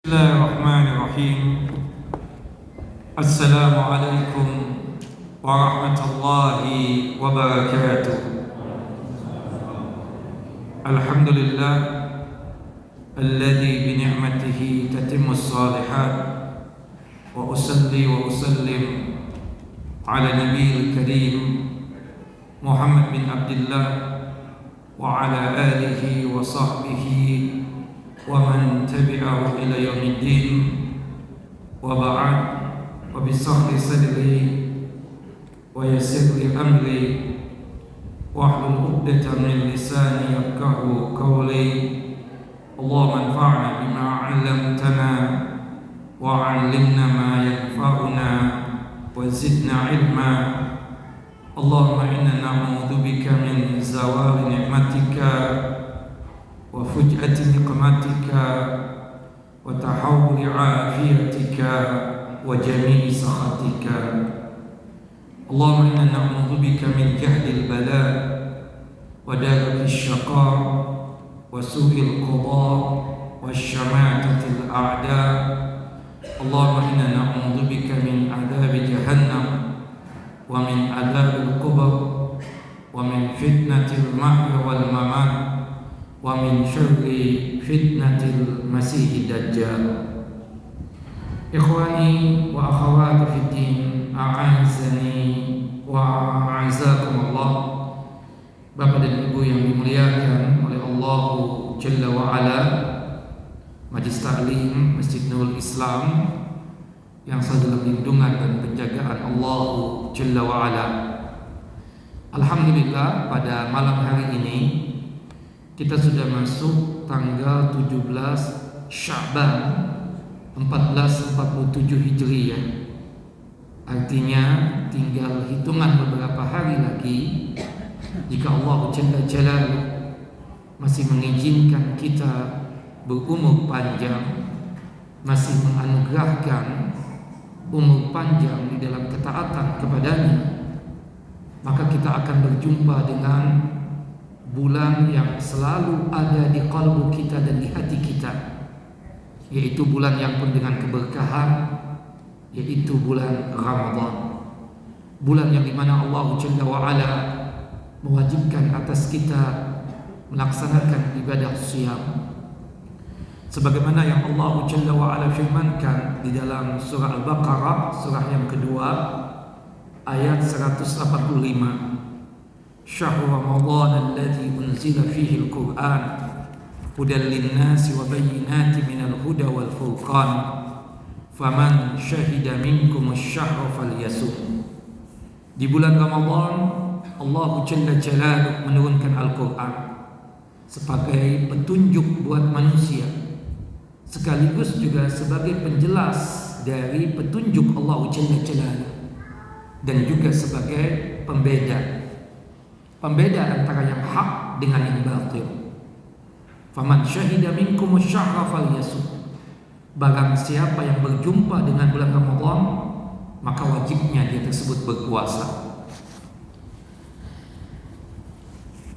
بسم الله الرحمن الرحيم. السلام عليكم ورحمة الله وبركاته. الحمد لله الذي بنعمته تتم الصالحات، وأصلي وأسلم على النبي الكريم محمد بن عبد الله وعلى آله وصحبه ومن تبعه إلى يوم الدين، وبعد. وبشرح صدري ويسر أمري واحلل عقدة من لساني يفقهوا قولي. اللهم انفعنا بما علمتنا وعلمنا ما ينفعنا وزدنا علما. اللهم إنا نعوذ بك من زوال نعمتك وفجأة نقمتك وتحول عافيتك وجميع سخطك. اللهم إنا نعوذ بك من جهد البلاء ودرك الشقاء وسوء القضاء والشماتة الأعداء. اللهم إنا نعوذ بك من عذاب جهنم ومن عذاب القبر ومن فتنة المحيا والممات ومن شر فتنة المسيح الدجال. إخواني وأخواتي في الدين، أعزني وأعزكم الله. Bapak dan Ibu yang dimuliakan oleh Allah Jalla wa'ala, Majlis Ta'lim Masjid Nurul Islam yang selalu dalam lindungan dan penjagaan Allah Jalla wa'ala. Alhamdulillah, pada malam hari ini kita sudah masuk tanggal 17 Sya'ban 1447 Hijriah. Artinya tinggal hitungan beberapa hari lagi, jika Allah Jalla Jalaluhu masih mengizinkan kita berumur panjang, masih menganugerahkan umur panjang di dalam ketaatan kepadanya, maka kita akan berjumpa dengan bulan yang selalu ada di kalbu kita dan di hati kita, yaitu bulan yang penuh dengan keberkahan, yaitu bulan Ramadan. Bulan yang dimana Allah Jalla wa'ala mewajibkan atas kita melaksanakan ibadah siyam, sebagaimana yang Allah Jalla wa'ala firmankan di dalam surah Al-Baqarah, surah yang kedua, ayat 185. Syahr Ramadan alladzi unzila fihi al-Qur'an hudan lin-nasi wa bayyinatin minal huda wal furqan faman syahida minkum asy-syahra falyasum. Di bulan Ramadan Allah Jalla Jalaluhu menurunkan Al-Qur'an sebagai petunjuk buat manusia, sekaligus juga sebagai penjelas dari petunjuk Allah Jalla Jalaluhu, dan juga sebagai pembeda antara yang hak dengan yang batil. Faman syahida minkum asy-syahra falyasum. Barang siapa yang berjumpa dengan bulan Ramadan, maka wajibnya dia tersebut berpuasa.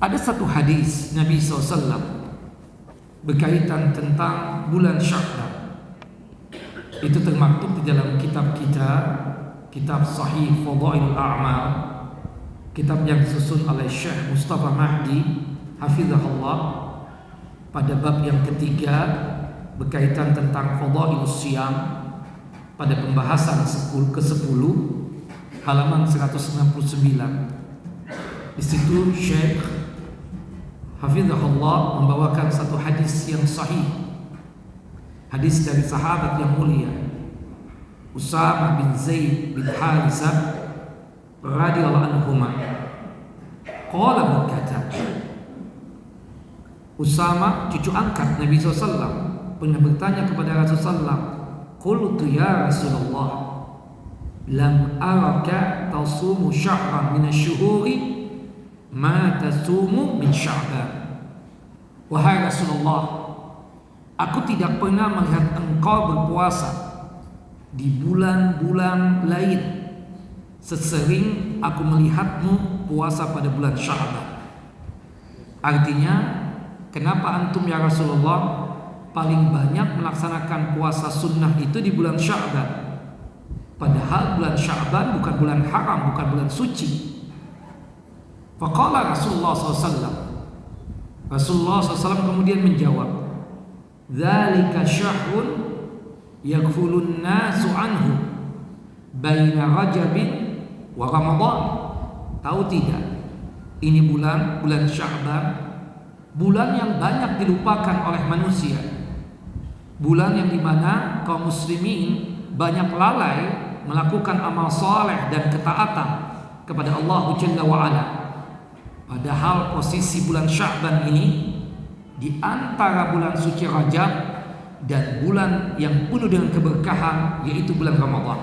Ada satu hadis Nabi SAW berkaitan tentang bulan Sya'ban. Itu termaktub di dalam kitab kita, kitab Sahih Fadailul A'mal, kitab yang disusun oleh Syekh Mustafa Mahdi hafizahullah, pada bab yang ketiga berkaitan tentang Fadailus Siyam, pada pembahasan ke-10 halaman 169. Di situ Syekh hafizahullah membawakan satu hadis yang sahih, hadis dari sahabat yang mulia Usamah bin Zaid bin Harisah radhiyallahu anhuma. Qala, berkata Usama, cucu angkat Nabi SAW, pernah bertanya kepada Rasulullah, qultu ya Rasulullah, lam araka tasumu syahran min asy-syuhuri ma tasumu min Sya'ban. Wahai Rasulullah, aku tidak pernah melihat engkau berpuasa di bulan-bulan lain sesering aku melihatmu puasa pada bulan Sya'ban. Artinya, kenapa antum ya Rasulullah paling banyak melaksanakan puasa sunnah itu di bulan Sya'ban. Padahal bulan Sya'ban bukan bulan haram, bukan bulan suci. Faqala Rasulullah SAW. Rasulullah SAW kemudian menjawab, "Dzalika syahrun yaghfulun nasu anhu baina Rajabin wa Ramadan." Tahu tidak? Ini bulan Sya'ban, bulan yang banyak dilupakan oleh manusia. Bulan yang dimana kaum muslimin banyak lalai melakukan amal saleh dan ketaatan kepada Allah Jalla wa Ala. Padahal posisi bulan Sya'ban ini di antara bulan suci Rajab dan bulan yang penuh dengan keberkahan, yaitu bulan Ramadan.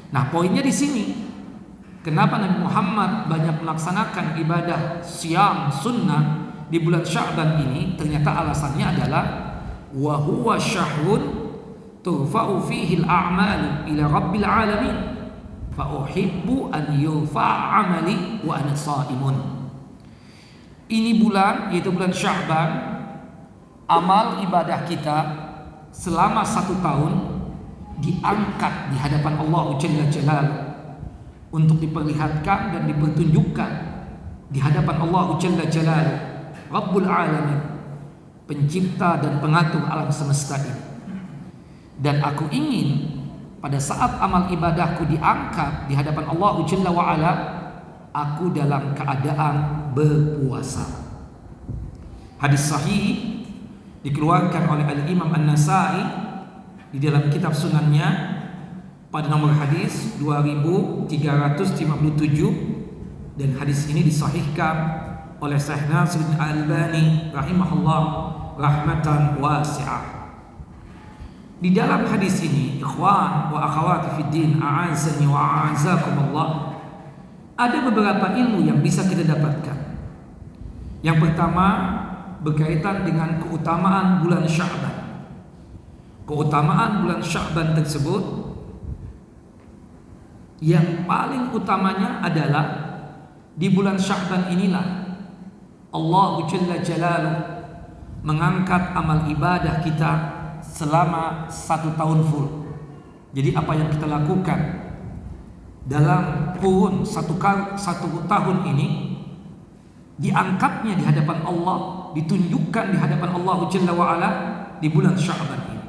Nah, poinnya di sini, kenapa Nabi Muhammad banyak melaksanakan ibadah siam sunnah di bulan Sya'ban ini? Ternyata alasannya adalah wa huwa syahrun turfa'u fihi al-a'malu ila rabbil alamin fa uhibbu an yurfa'a 'amali wa ana sha'imun. Ini bulan, yaitu bulan Sya'ban, amal ibadah kita selama 1 tahun diangkat di hadapan Allah Jalla Jalaluhu untuk diperlihatkan dan dipertunjukkan di hadapan Allah Jalla Jalaluhu, Rabbul Alamin, pencipta dan pengatur alam semesta ini. Dan aku ingin pada saat amal ibadahku diangkat di hadapan Allah Jalla wa Ala, aku dalam keadaan berpuasa. Hadis sahih dikeluarkan oleh Al-Imam An-Nasa'i di dalam kitab sunannya pada nomor hadis 2357, dan hadis ini disahihkan oleh Syekh Nasiruddin Al-Albani rahimahullah rahmatan wasi'ah. Di dalam hadis ini, ikhwan wa akhawati fid din, a'azzani wa a'azzakumullah, ada beberapa ilmu yang bisa kita dapatkan. Yang pertama berkaitan dengan keutamaan bulan Sya'ban. Keutamaan bulan Sya'ban tersebut yang paling utamanya adalah di bulan Sya'ban inilah Allah Jalla Jalaluhu mengangkat amal ibadah kita selama 1 tahun full. Jadi apa yang kita lakukan dalam kurun 1 tahun ini diangkatnya di hadapan Allah, ditunjukkan di hadapan Allah Jalla wa Ala di bulan Sya'ban ini.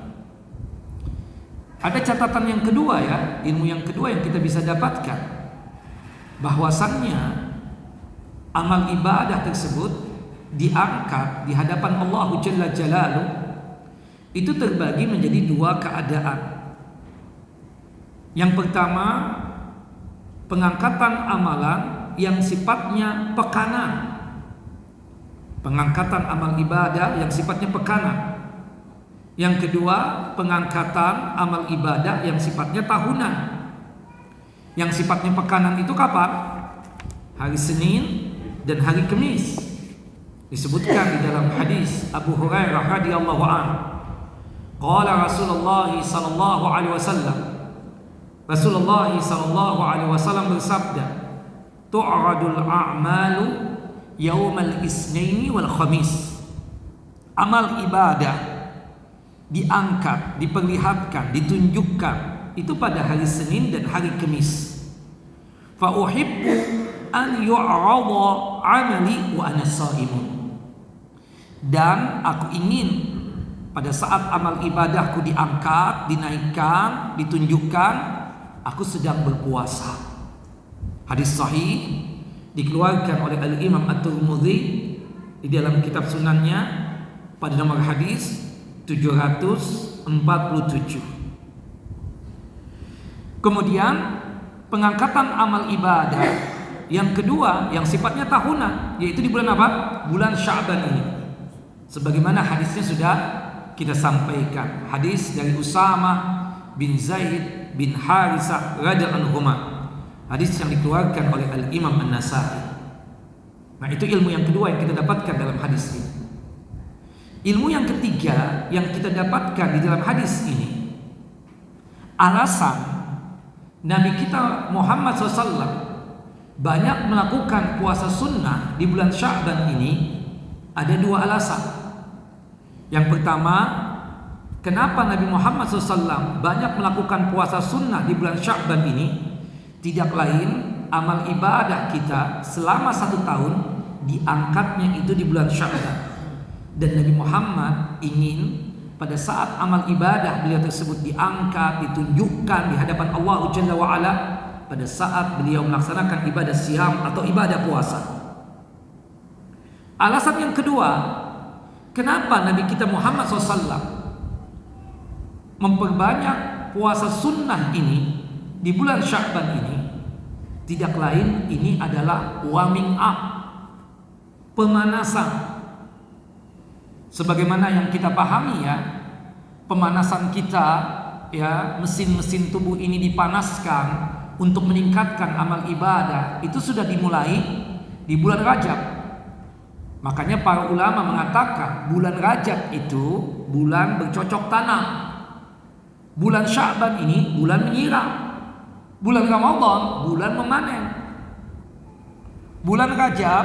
Ada catatan yang kedua ya, ilmu yang kedua yang kita bisa dapatkan, bahwasannya amal ibadah tersebut diangkat di hadapan Allah Jalla Jalaluhu itu terbagi menjadi 2 keadaan. Yang pertama, pengangkatan amalan yang sifatnya pekanan. Pengangkatan amal ibadah yang sifatnya pekanan. Yang kedua, pengangkatan amal ibadah yang sifatnya tahunan. Yang sifatnya pekanan itu kapan? Hari Senin dan hari Kamis. Disebutkan di dalam hadis Abu Hurairah radhiyallahu anhu, qala Rasulullah sallallahu alaihi wasallam, Rasulullah sallallahu alaihi wasallam bersabda, tu'radul a'malu yaumal isnaini wal khamis. Amal ibadah diangkat, diperlihatkan, ditunjukkan itu pada hari Senin dan hari Kamis. Fa uhibbu an yu'rada 'amali wa ana sha'imun. Dan aku ingin pada saat amal ibadahku diangkat, dinaikkan, ditunjukkan, aku sedang berpuasa. Hadis sahih dikeluarkan oleh Al-Imam At-Tirmidzi di dalam kitab sunannya pada nomor hadis 747. Kemudian pengangkatan amal ibadah yang kedua yang sifatnya tahunan, yaitu di bulan apa? Bulan Sya'ban ini. Sebagaimana hadisnya sudah kita sampaikan, hadis dari Usama bin Zaid bin Harisah radhiyallahu anhuma, hadis yang dikeluarkan oleh Al-Imam An-Nasa'i. Nah, itu ilmu yang kedua yang kita dapatkan dalam hadis ini. Ilmu yang ketiga yang kita dapatkan di dalam hadis ini, alasan Nabi kita Muhammad SAW banyak melakukan puasa sunnah di bulan Sya'ban ini, ada 2 alasan. Yang pertama, kenapa Nabi Muhammad SAW banyak melakukan puasa sunnah di bulan Sya'ban ini? Tidak lain, amal ibadah kita selama 1 tahun diangkatnya itu di bulan Sya'ban. Dan Nabi Muhammad ingin pada saat amal ibadah beliau tersebut diangkat, ditunjukkan di hadapan Allah Jalla wa'ala, pada saat beliau melaksanakan ibadah siam atau ibadah puasa. Alasan yang kedua, kenapa Nabi kita Muhammad SAW memperbanyak puasa sunnah ini di bulan Sya'ban ini? Tidak lain, ini adalah warming up, pemanasan. Sebagaimana yang kita pahami ya, pemanasan kita ya, mesin-mesin tubuh ini dipanaskan untuk meningkatkan amal ibadah, itu sudah dimulai di bulan Rajab. Makanya para ulama mengatakan bulan Rajab itu bulan bercocok tanam. Bulan Sya'ban ini bulan menyiram. Bulan Ramadan bulan memanen. Bulan Rajab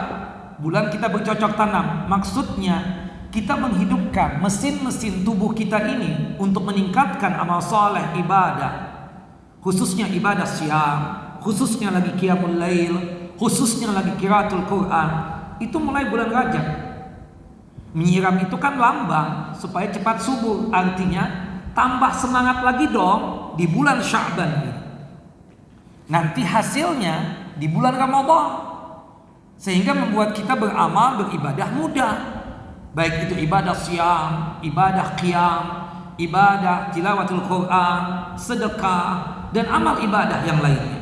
bulan kita bercocok tanam. Maksudnya kita menghidupkan mesin-mesin tubuh kita ini untuk meningkatkan amal soleh ibadah, khususnya ibadah siam, khususnya lagi qiyamul lail, khususnya lagi qiraatul Quran. Itu mulai bulan Rajab. Menyiram itu kan lambang supaya cepat subur, artinya tambah semangat lagi dong di bulan Sya'ban ini. Nanti hasilnya di bulan Ramadan, sehingga membuat kita beramal, beribadah mudah. Baik itu ibadah siam, ibadah qiyam, ibadah tilawatul Quran, sedekah, dan amal ibadah yang lainnya.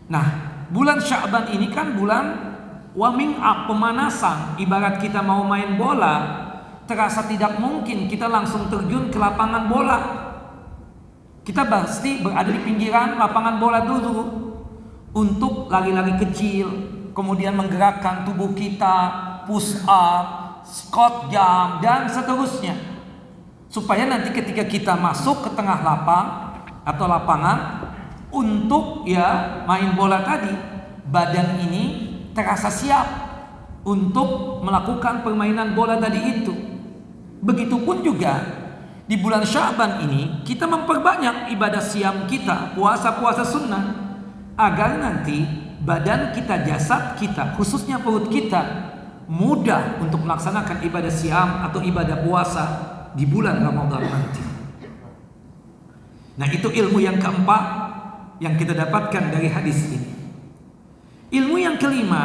Nah, bulan Sya'ban ini kan bulan warming up, pemanasan. Ibarat kita mau main bola, terasa tidak mungkin kita langsung terjun ke lapangan bola. Kita pasti berada di pinggiran lapangan bola dulu untuk lari-lari kecil, kemudian menggerakkan tubuh kita, push up, squat jump, dan seterusnya, supaya nanti ketika kita masuk ke tengah lapang atau lapangan untuk ya main bola tadi, badan ini terasa siap untuk melakukan permainan bola tadi itu. Begitupun juga di bulan Sya'ban ini kita memperbanyak ibadah siam kita, puasa-puasa sunnah, agar nanti badan kita, jasad kita, khususnya perut kita mudah untuk melaksanakan ibadah siam atau ibadah puasa di bulan Ramadan nanti. Nah, itu ilmu yang keempat yang kita dapatkan dari hadis ini. Ilmu yang kelima,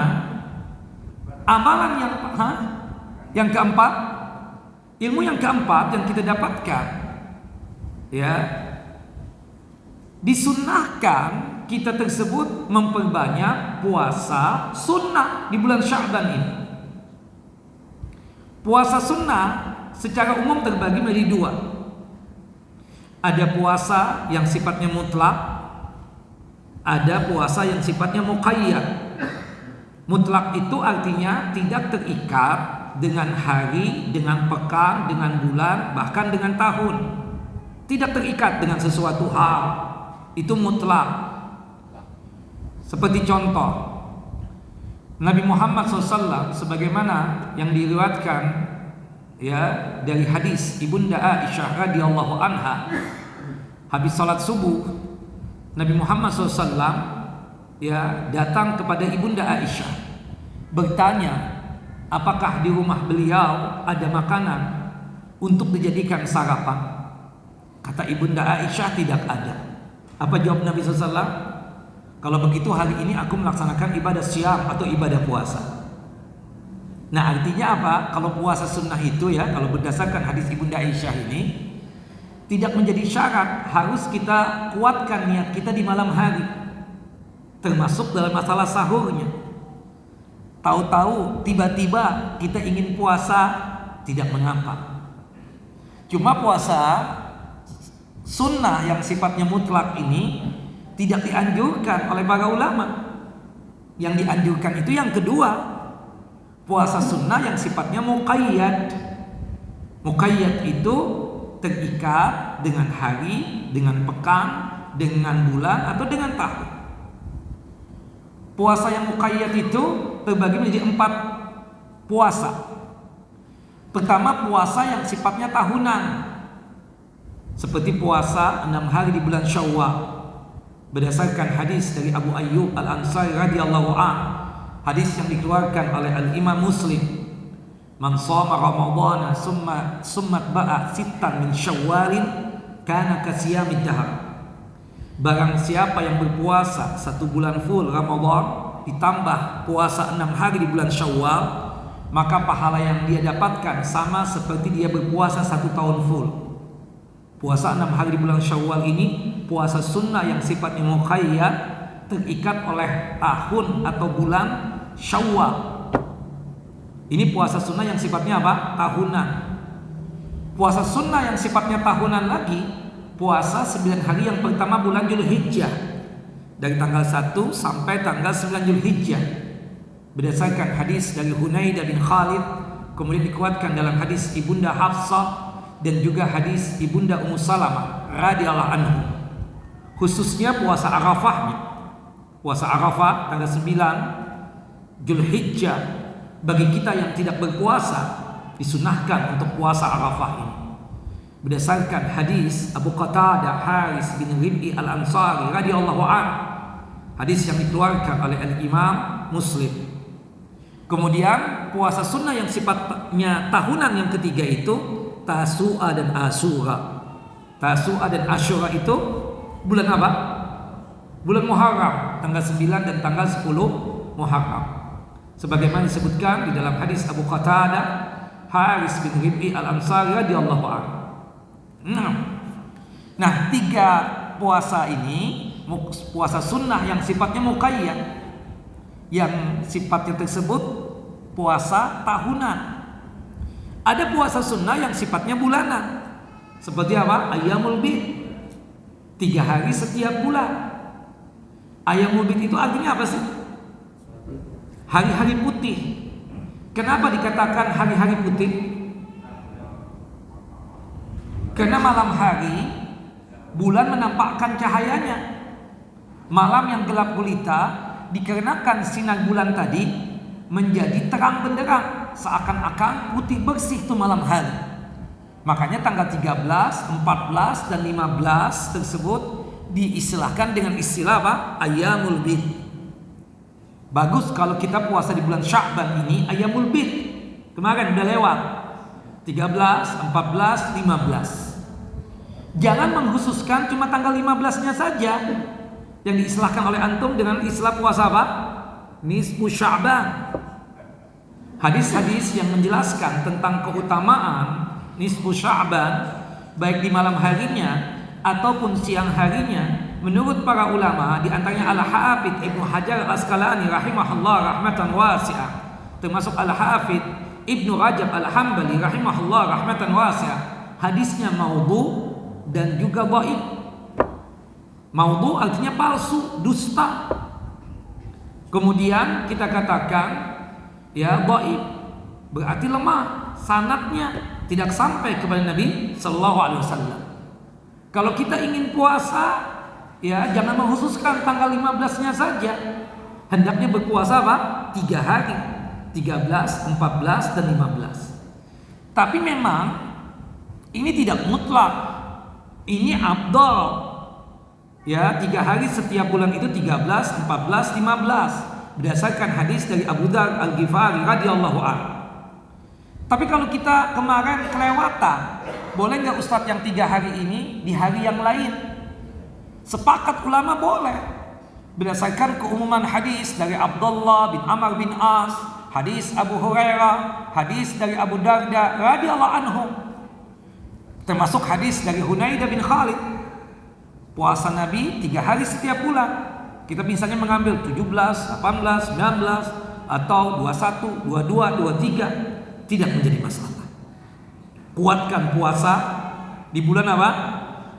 amalan yang keempat, ilmu yang keempat yang kita dapatkan, ya, disunnahkan kita tersebut memperbanyak puasa sunnah di bulan Sya'ban ini. Puasa sunnah secara umum terbagi menjadi 2. Ada puasa yang sifatnya mutlak, ada puasa yang sifatnya muqayyad. Mutlak itu artinya tidak terikat dengan hari, dengan pekan, dengan bulan, bahkan dengan tahun. Tidak terikat dengan sesuatu hal. Itu mutlak. Seperti contoh, Nabi Muhammad SAW sebagaimana yang diriwayatkan ya dari hadis Ibunda Aisyah radhiyallahu anha, habis salat subuh Nabi Muhammad SAW ya datang kepada Ibunda Aisyah bertanya, apakah di rumah beliau ada makanan untuk dijadikan sarapan? Kata Ibunda Aisyah, tidak ada. Apa jawab Nabi SAW? Kalau begitu hari ini aku melaksanakan ibadah siam atau ibadah puasa. Nah, artinya apa? Kalau puasa sunnah itu ya, kalau berdasarkan hadis Ibunda Aisyah ini, tidak menjadi syarat harus kita kuatkan niat kita di malam hari, termasuk dalam masalah sahurnya. Tahu-tahu tiba-tiba kita ingin puasa, tidak mengapa. Cuma puasa sunnah yang sifatnya mutlak ini tidak dianjurkan oleh para ulama. Yang dianjurkan itu yang kedua, puasa sunnah yang sifatnya muqayyad. Muqayyad itu terikat dengan hari, dengan pekan, dengan bulan, atau dengan tahun. Puasa yang muqayyad itu terbagi menjadi 4 puasa. Pertama, puasa yang sifatnya tahunan, seperti puasa 6 hari di bulan Syawal, berdasarkan hadis dari Abu Ayyub Al-Ansari radhiyallahu anhu, hadis yang dikeluarkan oleh Al-Imam Muslim, man shoma ramadhana summa ba'a sittan min syawalin kana kasiyamid dahr. Barang siapa yang berpuasa 1 bulan full Ramadan ditambah puasa 6 hari di bulan Syawal, maka pahala yang dia dapatkan sama seperti dia berpuasa 1 tahun full. Puasa 6 hari di bulan Syawal ini puasa sunnah yang sifatnya muqayyad, terikat oleh tahun atau bulan Syawal. Ini puasa sunnah yang sifatnya apa? Tahunan. Puasa sunnah yang sifatnya tahunan lagi, puasa 9 hari yang pertama bulan Dzulhijjah, dari tanggal 1 sampai tanggal 9 Dzulhijjah, berdasarkan hadis dari Hunaydah bin Khalid, kemudian dikuatkan dalam hadis Ibunda Hafsah dan juga hadis Ibunda Ummu Salamah radhiyallahu anhu. Khususnya puasa Arafahnya. Puasa Arafah tanggal 9 Dzulhijjah, bagi kita yang tidak berpuasa disunahkan untuk puasa Arafah ini. Berdasarkan hadis Abu Qatadah Haris bin Rib'i Al-Ansari radhiyallahu anhu, hadis yang dikeluarkan oleh Al-Imam Muslim. Kemudian puasa sunnah yang sifatnya tahunan yang ketiga itu Tasu'a dan Asyura. Tasu'a dan Asyura itu bulan apa? Bulan Muharram, tanggal 9 dan tanggal 10 Muharram. Sebagaimana disebutkan di dalam hadis Abu Qatadah Haris bin Rib'i Al-Ansari radhiyallahu anhu. Nah, 3 puasa ini, puasa sunnah yang sifatnya muqayyad, yang sifatnya tersebut puasa tahunan. Ada puasa sunnah yang sifatnya bulanan, seperti apa? Ayyamul bid, 3 hari setiap bulan. Ayyamul bid itu artinya apa sih? Hari-hari putih. Kenapa dikatakan hari-hari putih? Karena malam hari bulan menampakkan cahayanya. Malam yang gelap gulita dikarenakan sinar bulan tadi menjadi terang benderang, seakan-akan putih bersih itu malam hari. Makanya tanggal 13, 14 dan 15 tersebut diistilahkan dengan istilah apa? Ayyamul bid. Bagus kalau kita puasa di bulan Sya'ban ini Ayyamul bid. Kemarin udah lewat 13, 14, 15. Jangan mengkhususkan cuma tanggal 15-nya saja yang diistilahkan oleh antum dengan istilah puasa apa? Nisfu Sya'ban. Hadis-hadis yang menjelaskan tentang keutamaan nisfu Sya'ban, baik di malam harinya ataupun siang harinya, menurut para ulama, di antaranya Al-Hafidz Ibnu Hajar Al-Asqalani rahimahullah rahmatan wasi'ah, termasuk Al-Hafidz Ibnu Rajab Al-Hambali rahimahullah rahmatan wasi'ah, hadisnya maudhu dan juga dhaif. Maudhu artinya palsu, dusta. Kemudian kita katakan ya dhaif, berarti lemah, sanadnya tidak sampai kepada Nabi sallallahu alaihi wasallam. Kalau kita ingin puasa, ya jangan mengkhususkan tanggal 15-nya saja. Hendaknya berpuasa apa? 3 hari, 13, 14 dan 15. Tapi memang ini tidak mutlak. Ini afdal. Ya, 3 hari setiap bulan itu 13, 14, 15, berdasarkan hadis dari Abu Dzar Al-Ghifari radhiyallahu anhu. Tapi kalau kita kemarin kelewatan, boleh nggak Ustadz yang 3 hari ini di hari yang lain? Sepakat ulama boleh, berdasarkan keumuman hadis dari Abdullah bin Amr bin As, hadis Abu Hurairah, hadis dari Abu Darda radhiyallahu anhu, termasuk hadis dari Hunaydah bin Khalid. Puasa Nabi 3 hari setiap bulan. Kita misalnya mengambil 17, 18, 19 atau 21, 22, 23, tidak menjadi masalah. Kuatkan puasa di bulan apa?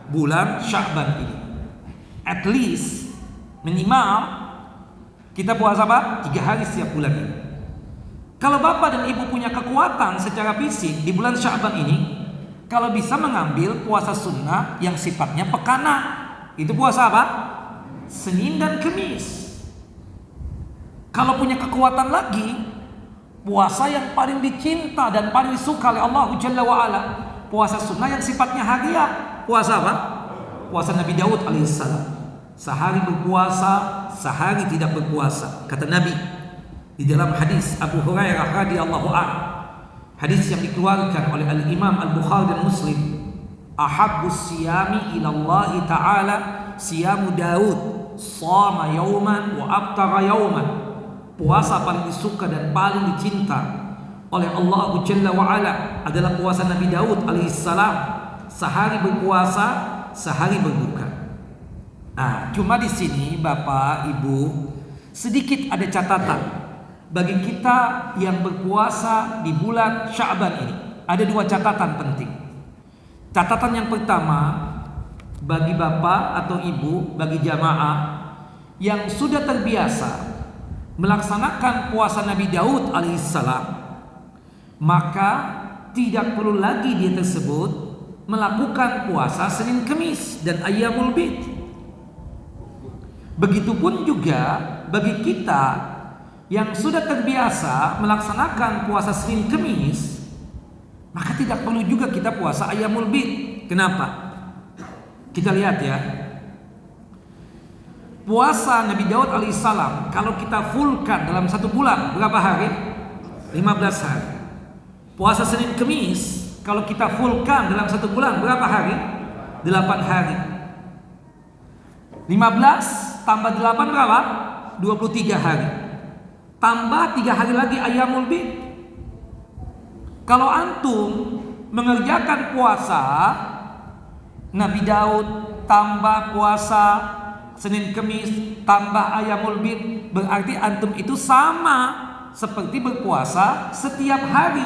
Bulan Sya'ban ini. At least minimal kita puasa apa? 3 hari setiap bulan ini. Kalau bapak dan ibu punya kekuatan secara fisik di bulan Sya'ban ini, kalau bisa mengambil puasa sunnah yang sifatnya pekanan, itu puasa apa? Senin dan Kemis. Kalau punya kekuatan lagi, Puasa yang paling dicinta dan paling disuka oleh Allah Jalla wa'ala, puasa sunnah yang sifatnya harian. Puasa apa? Puasa Nabi Daud alaihissalam. Sehari berpuasa, sehari tidak berpuasa. Kata Nabi di dalam hadis Abu Hurairah radhiyallahu anhu, hadis yang dikeluarkan oleh Al-Imam Al-Bukhari dan Muslim, ahabbus siyami ila Allah ta'ala siyamu Daud, shama yauman wa aftara yauman. Puasa paling disuka dan paling dicinta oleh Allah Jalla wa'ala adalah puasa Nabi Daud alaihissalam. Sehari berpuasa, sehari berbuka. Cuma di sini Bapak Ibu sedikit ada catatan bagi kita yang berpuasa di bulan Sya'ban ini. Ada 2 catatan penting. Catatan yang pertama, bagi Bapak atau Ibu, bagi jamaah yang sudah terbiasa melaksanakan puasa Nabi Daud alaihissalam, maka tidak perlu lagi dia tersebut melakukan puasa Senin Kemis dan Ayyamul Bid. Begitupun juga bagi kita yang sudah terbiasa melaksanakan puasa Senin Kemis, maka tidak perlu juga kita puasa Ayyamul Bid. Kenapa? Kita lihat ya. Puasa Nabi Daud alaihissalam kalau kita fullkan dalam 1 bulan berapa hari? 15 hari. Puasa Senin Kemis kalau kita fullkan dalam 1 bulan berapa hari? 8 hari. 15 tambah 8 berapa? 23 hari. Tambah 3 hari lagi Ayyamul Bid. Kalau antum mengerjakan puasa Nabi Daud tambah puasa Senin Kemis tambah Ayyamul Bid, berarti antum itu sama seperti berpuasa setiap hari.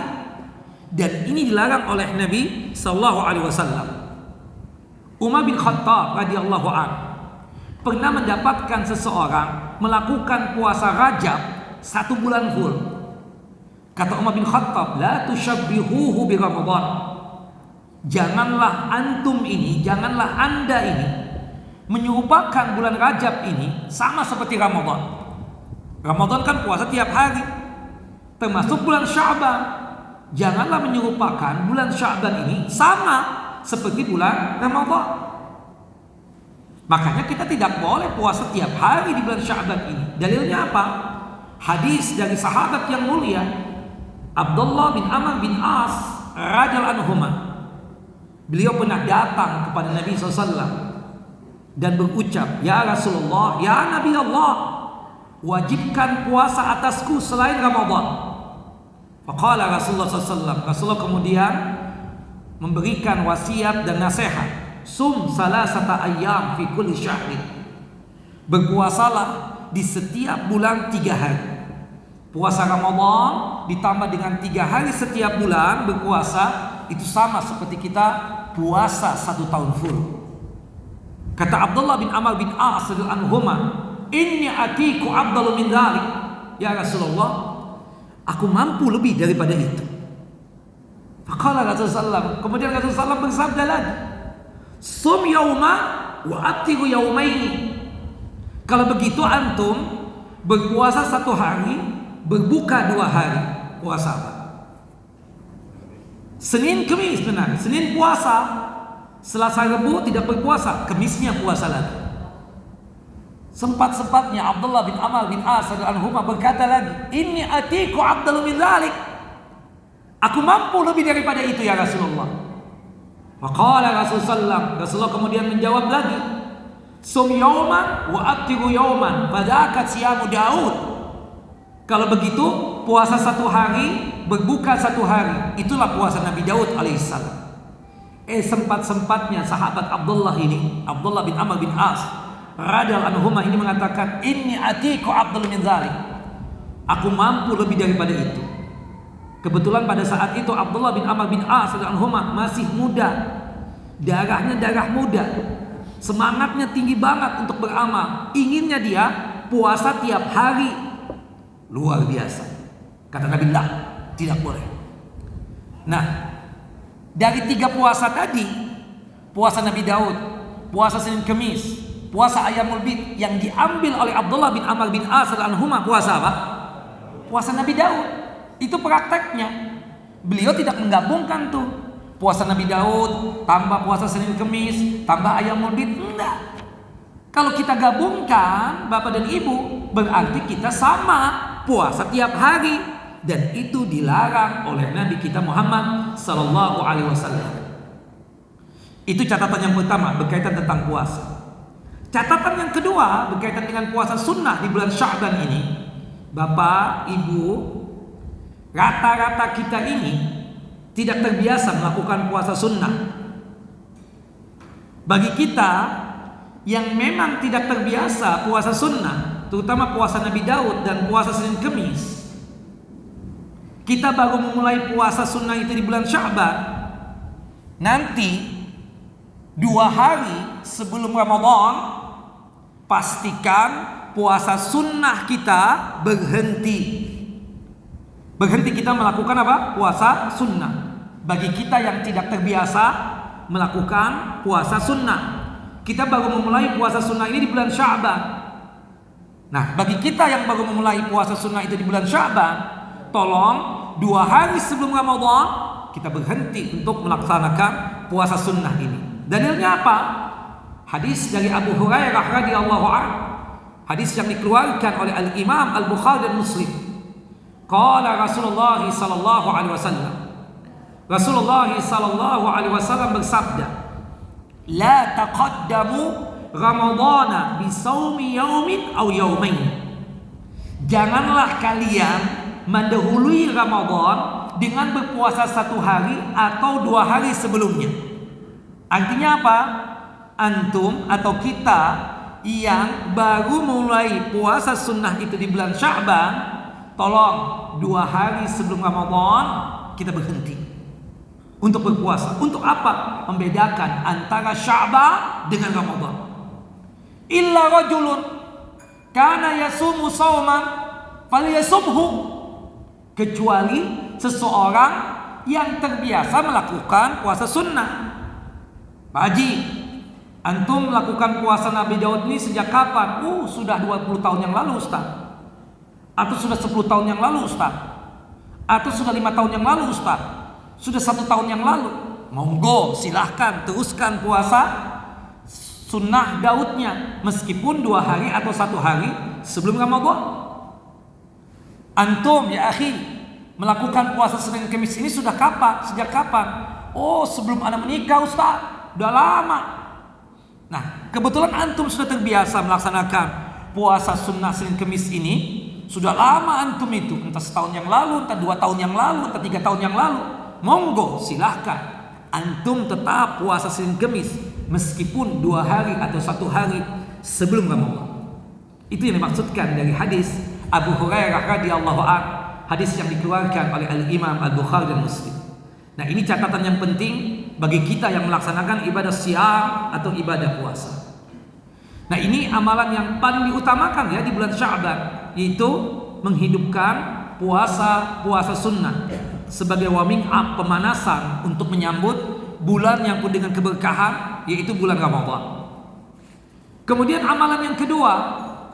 Dan ini dilarang oleh Nabi sallallahu alaihi wasallam. Umar bin Khattab radhiyallahu anhu pernah mendapatkan seseorang melakukan puasa Rajab 1 bulan full. Kata Umar bin Khattab, la tusyabbihuhu bi Ramadan. Janganlah antum ini, janganlah Anda ini menyerupakan bulan Rajab ini sama seperti Ramadan. Ramadan kan puasa tiap hari, termasuk bulan Sya'ban. Janganlah menyerupakan bulan Sya'ban ini sama seperti bulan Ramadan. Makanya kita tidak boleh puasa tiap hari di bulan Sya'ban ini. Dalilnya apa? Hadis dari sahabat yang mulia Abdullah bin Amr bin As radhiyallahu anhuma. Beliau pernah datang kepada Nabi SAW dan berucap, ya Rasulullah, ya Nabi Allah, wajibkan puasa atasku selain Ramadan. Faqala Rasulullah SAW, Rasulullah kemudian memberikan wasiat dan nasihat, sum salasata ayyam fi kulli syahrin. Berpuasalah di setiap bulan 3 hari. Puasa Ramadan ditambah dengan 3 hari setiap bulan berpuasa, itu sama seperti kita puasa 1 tahun full. Kata Abdullah bin Amr bin As anhuma, inni atiku afdalu min dzalik. Ya Rasulullah, aku mampu lebih daripada itu. Faqala Rasulullah, kemudian Rasulullah bersabda lagi, sum yauma wa atiku yaumaini. Kalau begitu antum berpuasa 1 hari, berbuka 2 hari. Puasa apa? Senin Kemis benar, Senin puasa, Selasa Rabu tidak berpuasa, Kemisnya puasa lagi. Sempat-sempatnya Abdullah bin Amr bin As anhuma berkata lagi, inni atiku afdalu min dzalik. Aku mampu lebih daripada itu ya Rasulullah. Faqala Rasulullah kemudian menjawab lagi, sum yauman wa atiku yauman, fadzakat siyamu Daud. Kalau begitu puasa 1 hari, berbuka 1 hari, itulah puasa Nabi Daud alaihissalam. Sempat-sempatnya sahabat Abdullah ini, Abdullah bin Amr bin As radhiyallahu anhuma ini mengatakan, inni atiku afdalu min dzalik. Aku mampu lebih daripada itu. Kebetulan pada saat itu Abdullah bin Amr bin As radhiyallahu anhuma masih muda. Darahnya darah muda. Semangatnya tinggi banget untuk beramal. Inginnya dia puasa tiap hari. Luar biasa. Kata Nabi, "La, tidak boleh." Nah, dari 3 puasa tadi, puasa Nabi Daud, puasa Senin Kemis, puasa Ayyamul Bid, yang diambil oleh Abdullah bin Amr bin As anhuma puasa apa? Puasa Nabi Daud. Itu prakteknya. Beliau tidak menggabungkan tuh puasa Nabi Daud tambah puasa Senin Kemis tambah ayam maulid, enggak. Kalau kita gabungkan Bapak dan Ibu, berarti kita sama puasa tiap hari, dan itu dilarang oleh Nabi kita Muhammad sallallahu alaihi wasallam. Itu catatan yang pertama berkaitan tentang puasa. Catatan yang kedua berkaitan dengan puasa sunnah di bulan Sya'ban ini. Bapak, Ibu, rata-rata kita ini tidak terbiasa melakukan puasa sunnah. Bagi kita yang memang tidak terbiasa puasa sunnah, terutama puasa Nabi Daud dan puasa Senin Kemis, kita baru memulai puasa sunnah itu di bulan Sya'ban. Nanti 2 hari sebelum Ramadan, pastikan puasa sunnah kita berhenti. Berhenti kita melakukan apa? Puasa sunnah. Bagi kita yang tidak terbiasa melakukan puasa sunnah, kita baru memulai puasa sunnah ini di bulan Sya'ban. Nah, bagi kita yang baru memulai puasa sunnah itu di bulan Sya'ban, tolong 2 hari sebelum Ramadan kita berhenti untuk melaksanakan puasa sunnah ini. Dalilnya apa? Hadis dari Abu Hurairah radhiyallahu anhu, hadis yang dikeluarkan oleh Al-Imam Al-Bukhari dan Muslim. Qala Rasulullah sallallahu alaihi wasallam, Rasulullah sallallahu alaihi wasallam bersabda, la taqaddamu Ramadana bi shaumi yaumin aw yaumain. Janganlah kalian mendahului Ramadan dengan berpuasa 1 hari atau 2 hari sebelumnya. Artinya apa? Antum atau kita yang baru mulai puasa sunnah itu di bulan Sya'ban, tolong 2 hari sebelum Ramadan kita berhenti untuk berpuasa. Untuk apa? Membedakan antara Sya'ban dengan Ramadan. Illa rajulun kana yasumu shauman falyasumhu, kecuali seseorang yang terbiasa melakukan puasa sunnah. Pak Haji, antum melakukan puasa Nabi Daud ini sejak kapan? Sudah 20 tahun yang lalu, Ustaz. Atau sudah 10 tahun yang lalu, Ustaz. Atau sudah 5 tahun yang lalu, Ustaz. Sudah 1 tahun yang lalu. Monggo, silahkan teruskan puasa sunnah Daudnya, meskipun 2 hari atau 1 hari sebelum Ramadan. Antum ya akhi, melakukan puasa Senin Kemis ini sudah kapan? Sejak kapan? Sebelum anak menikah, Ustaz. Udah lama. Nah, kebetulan antum sudah terbiasa melaksanakan puasa sunnah Senin Kemis ini. Sudah lama antum itu, entah setahun yang lalu, entah 2 tahun yang lalu, entah 3 tahun yang lalu. Monggo, silahkan antum tetap puasa Senin Kemis meskipun 2 hari atau 1 hari sebelum Ramadan. Itu yang dimaksudkan dari hadis Abu Hurairah radhiyallahu anhu, hadis yang dikeluarkan oleh Al-Imam Al-Bukhari dan Muslim. Nah, ini catatan yang penting bagi kita yang melaksanakan ibadah siam atau ibadah puasa. Nah, ini amalan yang paling diutamakan ya di bulan Sya'ban, yaitu menghidupkan puasa sunnah sebagai warming up, pemanasan untuk menyambut bulan yang penuh dengan keberkahan, yaitu bulan Ramadan. Kemudian amalan yang kedua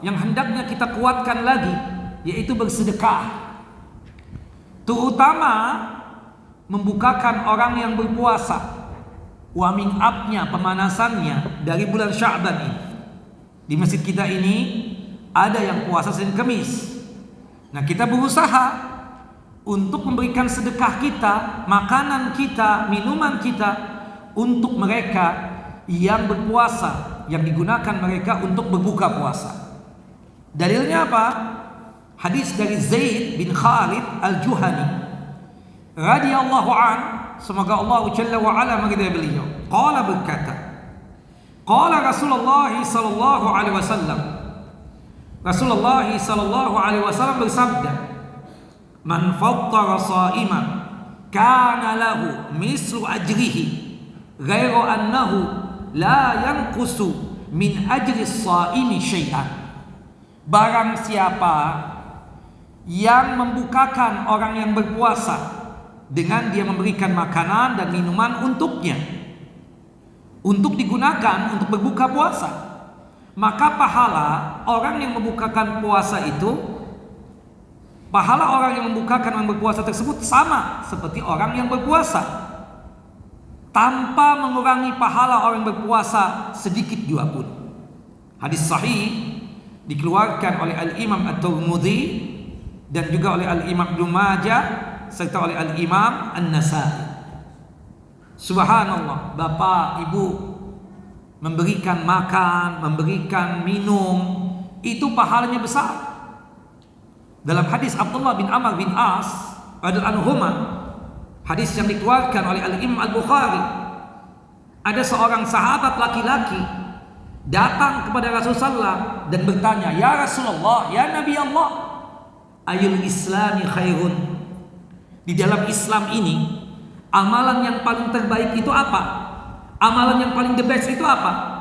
yang hendaknya kita kuatkan lagi, yaitu bersedekah. Terutama membukakan orang yang berpuasa, warming up-nya, pemanasannya dari bulan Sya'ban ini. Di masjid kita ini ada yang puasa Senin Kemis. Nah, kita berusaha untuk memberikan sedekah kita, makanan kita, minuman kita untuk mereka yang berpuasa, yang digunakan mereka untuk berbuka puasa. Dalilnya apa? Hadis dari Zaid bin Khalid Al-Juhani radhiyallahu an, semoga Allah Jalla wa ala meridai beliau. Qala, berkata, qala Rasulullah sallallahu alaihi wasallam, Rasulullah sallallahu alaihi wasallam bersabda, man fattara sha'iman kana lahu mislu ajrihi ghairu annahu la yanqusu min ajri shaimi syai'an. Barang siapa yang membukakan orang yang berpuasa dengan dia memberikan makanan dan minuman untuknya, untuk digunakan untuk berbuka puasa, maka pahala orang yang membukakan puasa itu pahala orang yang membukakan orang berpuasa tersebut sama seperti orang yang berpuasa, tanpa mengurangi pahala orang yang berpuasa sedikit juga pun. Hadis sahih dikeluarkan oleh Al-Imam At-Tirmidzi dan juga oleh Al-Imam Ibnu Majah serta oleh Al-Imam An-Nasa'i. Subhanallah, bapak ibu memberikan makan, memberikan minum, itu pahalanya besar. Dalam hadis Abdullah bin Amr bin As radhiyallahu anhuma, hadis yang dikeluarkan oleh Al-Imam Al-Bukhari, ada seorang sahabat laki-laki datang kepada Rasulullah dan bertanya, "Ya Rasulullah, ya Nabi Allah, ayul islami khairun?" Di dalam Islam ini, amalan yang paling terbaik itu apa? Amalan yang paling the best itu apa?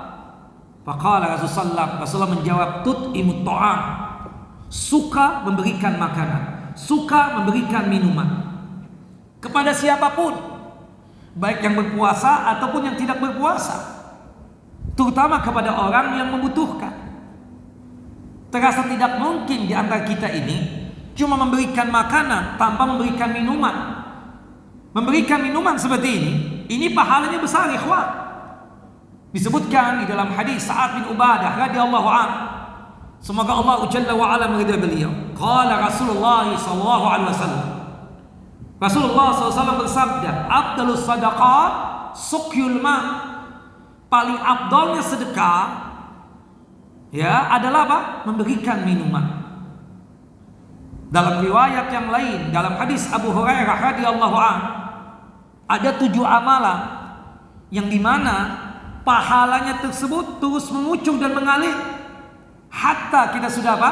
Faqala Rasulullah menjawab, tut'imut ta'am, suka memberikan makanan, suka memberikan minuman kepada siapapun, baik yang berpuasa ataupun yang tidak berpuasa, terutama kepada orang yang membutuhkan. Terasa tidak mungkin di antara kita ini cuma memberikan makanan tanpa memberikan minuman. Memberikan minuman seperti ini pahalanya besar, ikhwan. Disebutkan di dalam hadis Sa'ad bin Ubadah radhiyallahu anhu, semoga Allah Jalla wa ala meridai beliau. Qala Rasulullah sallallahu alaihi wasallam, Rasulullah SAW bersabda, "Afdalus sadaqat suqyul ma." Paling afdalnya sedekah ya adalah apa? Memberikan minuman. Dalam riwayat yang lain, dalam hadis Abu Hurairah radhiyallahu anhu, ada 7 amalan yang dimana pahalanya tersebut terus mengucur dan mengalir hatta kita sudah apa?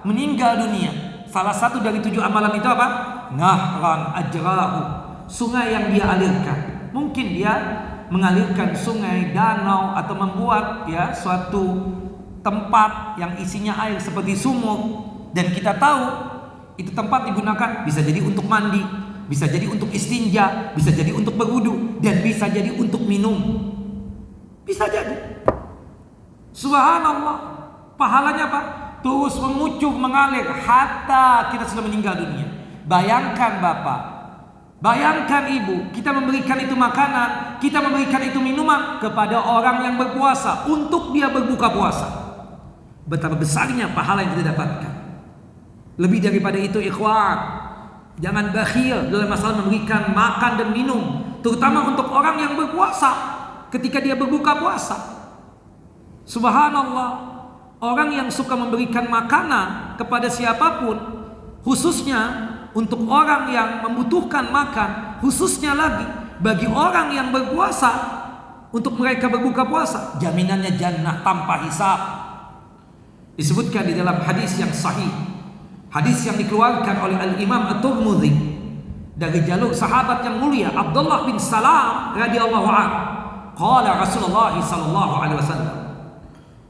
Meninggal dunia. Salah satu dari 7 amalan itu apa? Nahran ajrahu, sungai yang dia alirkan. Mungkin dia mengalirkan sungai, danau, atau membuat ya suatu tempat yang isinya air seperti sumur, dan kita tahu itu tempat digunakan bisa jadi untuk mandi, bisa jadi untuk istinja, bisa jadi untuk berwudu, dan bisa jadi untuk minum. Bisa jadi. Subhanallah, pahalanya apa? Terus mengucur mengalir hatta kita sudah meninggal dunia. Bayangkan bapak, bayangkan ibu, kita memberikan itu makanan, kita memberikan itu minuman kepada orang yang berpuasa untuk dia berbuka puasa. Betapa besarnya pahala yang kita dapatkan. Lebih daripada itu ikhwan, jangan bakhil dalam masalah memberikan makan dan minum, terutama untuk orang yang berpuasa ketika dia berbuka puasa. Subhanallah, orang yang suka memberikan makanan kepada siapapun, khususnya untuk orang yang membutuhkan makan, khususnya lagi bagi orang yang berpuasa, untuk mereka berbuka puasa, jaminannya jannah tanpa hisab. Disebutkan di dalam hadis yang sahih, hadis yang dikeluarkan oleh Al-Imam At-Tirmidzi dari jalur sahabat yang mulia Abdullah bin Salam radhiyallahu anhu, qala Rasulullah sallallahu alaihi wasallam,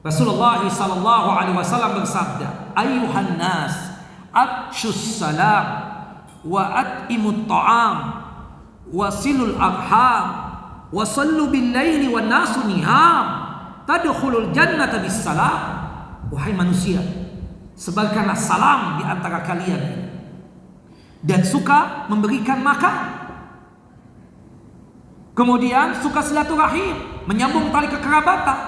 Rasulullah sallallahu alaihi wasallam bersabda, "Ayyuhan nas, afshus salam wa at'imut ta'am wasilul arham wa sallu bil laili wan nasu niham tadkhulul jannata bis salam." Wahai manusia, sebarkanlah salam di antara kalian dan suka memberikan makan, kemudian suka silaturahim, menyambung tali kekerabatan,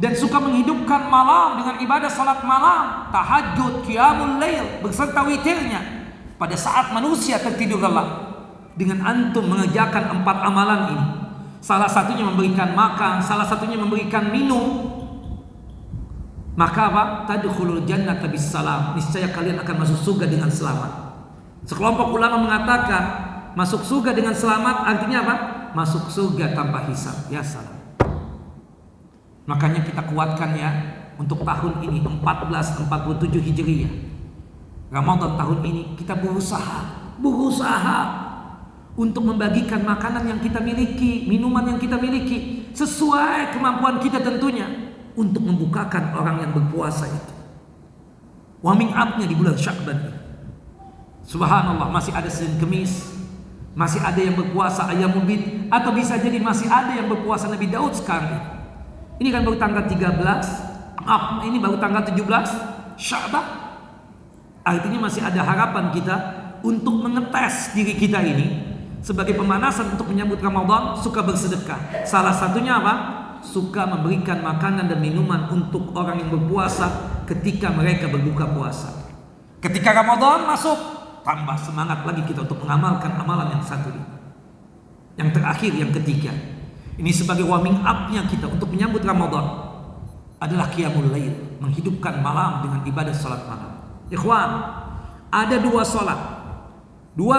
dan suka menghidupkan malam dengan ibadah salat malam, tahajud, qiyamul lail beserta witirnya pada saat manusia tertidur lelap. Dengan antum mengerjakan 4 amalan ini, salah satunya memberikan makan, salah satunya memberikan minum, maka apa? Tadkhulul jannata bis salam, niscaya kalian akan masuk surga dengan selamat. Sekelompok ulama mengatakan masuk surga dengan selamat artinya apa? Masuk surga tanpa hisab. Ya salam. Makanya kita kuatkan ya, untuk tahun ini 1447 Hijriah, Ramadan tahun ini kita berusaha untuk membagikan makanan yang kita miliki, minuman yang kita miliki, sesuai kemampuan kita tentunya, untuk membukakan orang yang berpuasa itu. Warming up-nya di bulan Sya'ban. Subhanallah, masih ada Senin Kemis, masih ada yang berpuasa Ayyamul Bid, atau bisa jadi masih ada yang berpuasa Nabi Daud sekarang. Ini kan baru tanggal 13, ini baru tanggal 17 Sya'ban. Artinya masih ada harapan kita untuk mengetes diri kita ini sebagai pemanasan untuk menyambut Ramadan. Suka bersedekah. Salah satunya apa? Suka memberikan makanan dan minuman untuk orang yang berpuasa ketika mereka berbuka puasa. Ketika Ramadan masuk, tambah semangat lagi kita untuk mengamalkan amalan yang satu ini. Yang terakhir, yang ketiga, ini sebagai warming up-nya kita untuk menyambut Ramadan adalah qiyamul lail, menghidupkan malam dengan ibadah salat malam. Ikhwan, ada dua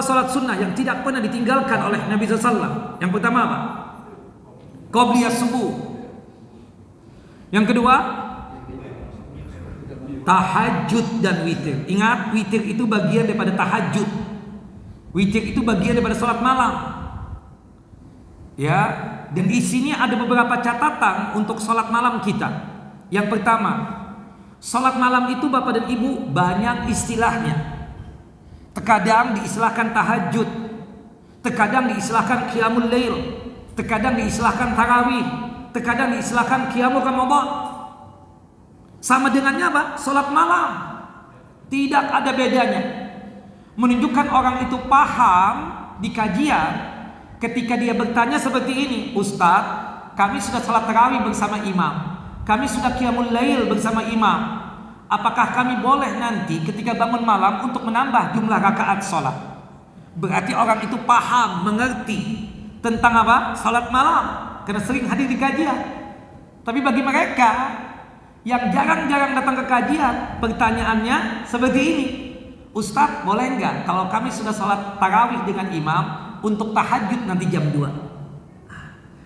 salat sunnah yang tidak pernah ditinggalkan oleh Nabi SAW. Yang pertama apa? Qobliyah subuh. Yang kedua, tahajud dan witir. Ingat, witir itu bagian daripada tahajud. Witir itu bagian daripada salat malam. Ya, dan di sini ada beberapa catatan untuk salat malam kita. Yang pertama, salat malam itu Bapak dan Ibu banyak istilahnya. Terkadang diistilahkan tahajud, terkadang diistilahkan qiyamul lail, terkadang diistilahkan tarawih, terkadang diistilahkan qiyamul Ramadan. Sama dengannya apa? Salat malam. Tidak ada bedanya. Menunjukkan orang itu paham di kajian ketika dia bertanya seperti ini, Ustadz, kami sudah salat tarawih bersama imam, kami sudah qiyamul lail bersama imam, apakah kami boleh nanti ketika bangun malam untuk menambah jumlah rakaat salat? Berarti orang itu paham, mengerti tentang apa? Salat malam, karena sering hadir di kajian. Tapi bagi mereka yang jarang-jarang datang ke kajian, pertanyaannya seperti ini, Ustadz, boleh nggak kalau kami sudah salat tarawih dengan imam untuk tahajud nanti jam 2?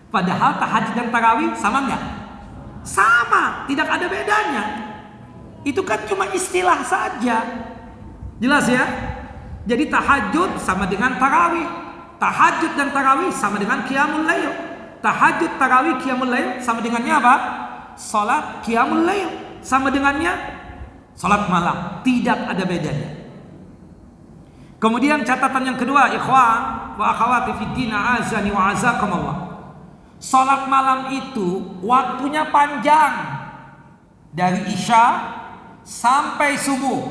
Padahal tahajud dan tarawih sama nggak? Sama, tidak ada bedanya. Itu kan cuma istilah saja. Jelas ya? Jadi tahajud sama dengan tarawih, tahajud dan tarawih sama dengan qiyamul lail, tahajud, tarawih, qiyamul lail sama dengannya apa? Salat qiyamul lail sama dengannya salat malam. Tidak ada bedanya. Kemudian catatan yang kedua, ikhwan wa akhawati fid din, azani wa azakumullah. Salat malam itu waktunya panjang, dari isya sampai subuh.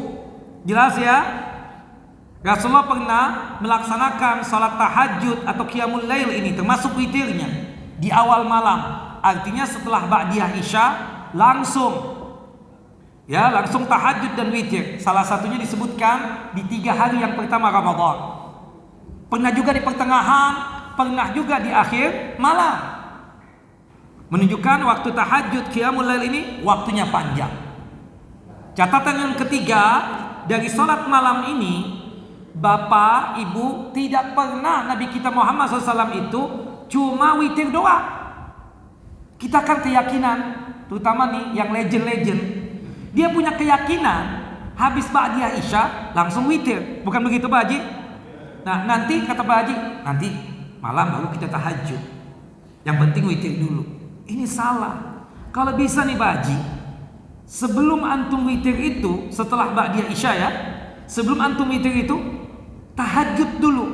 Jelas ya? Rasulullah pernah melaksanakan salat tahajud atau qiyamul lail ini termasuk witirnya di awal malam. Artinya setelah ba'diyah isya langsung tahajud dan witir. Salah satunya disebutkan di 3 hari yang pertama Ramadan. Pernah juga di pertengahan, pernah juga di akhir malam. Menunjukkan waktu tahajud qiyamul lail ini waktunya panjang. Catatan yang ketiga, dari salat malam ini, Bapak, Ibu, tidak pernah Nabi kita Muhammad SAW itu cuma witir doang. Kita kan keyakinan, terutama nih yang legend-legend, dia punya keyakinan habis ba'diyah isya langsung witir. Bukan begitu Pak Haji? Nah nanti kata Pak Haji, nanti malam baru kita tahajud, yang penting witir dulu. Ini salah. Kalau bisa nih Pak Haji, sebelum antum witir itu, setelah ba'diyah isya ya, sebelum antum witir itu tahajud dulu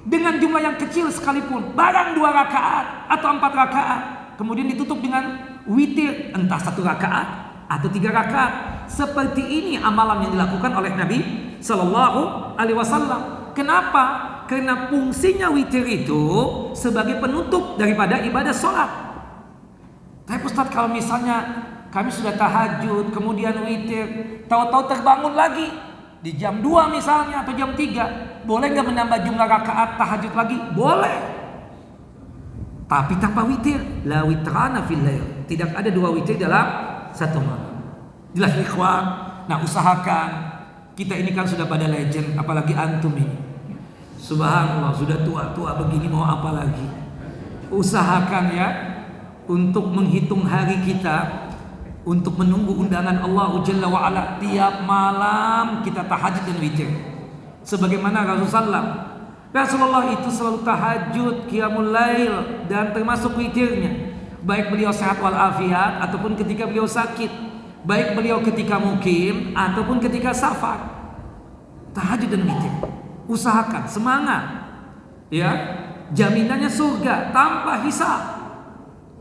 dengan jumlah yang kecil sekalipun, barang 2 rakaat atau 4 rakaat, kemudian ditutup dengan witir, entah 1 rakaat atau 3 rakaat. Seperti ini amalan yang dilakukan oleh Nabi Sallallahu Alaihi Wasallam. Kenapa? Karena fungsinya witir itu sebagai penutup daripada ibadah sholat. Tapi Ustaz, kalau misalnya kami sudah tahajud, kemudian witir, tahu-tahu terbangun lagi di jam 2 misalnya atau jam 3, boleh nggak menambah jumlah rakaat tahajud lagi? Boleh. Tapi tanpa witir, la witrana fil lail. Tidak ada 2 witir dalam satu malam. Jelas ikhwan. Nah, usahakan, kita ini kan sudah pada legend, apalagi antum ini. Subhanallah, sudah tua-tua begini mau apa lagi? Usahakan ya untuk menghitung hari kita, untuk menunggu undangan Allah Jalla wa Ala. Tiap malam kita tahajud dan witir. Sebagaimana Rasulullah itu selalu tahajud, qiyamul lail, dan termasuk witirnya. Baik beliau sehat walafiat ataupun ketika beliau sakit, baik beliau ketika mukim ataupun ketika safar. Tahajud dan witir. Usahakan, semangat. Ya, jaminannya surga tanpa hisab.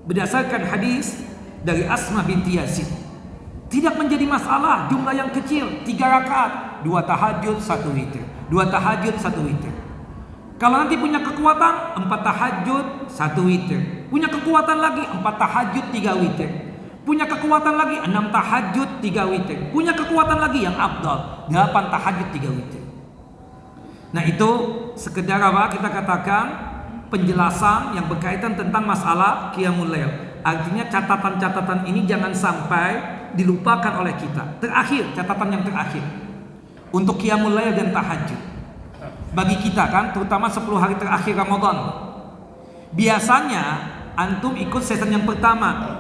Berdasarkan hadis dari Asma binti Yazid, tidak menjadi masalah jumlah yang kecil, 3 rakaat, 2 tahajud 1 witir, 2 tahajud 1 witir. Kalau nanti punya kekuatan 4 tahajud 1 witir, punya kekuatan lagi 4 tahajud 3 witir, punya kekuatan lagi 6 tahajud 3 witir, punya kekuatan lagi yang afdal 8 tahajud 3 witir. Nah itu sekedar apa kita katakan penjelasan yang berkaitan tentang masalah qiyamul lail. Artinya catatan-catatan ini jangan sampai dilupakan oleh kita. Terakhir, catatan yang terakhir untuk qiyamul lail dan tahajud bagi kita kan, terutama 10 hari terakhir Ramadan. Biasanya antum ikut season yang pertama,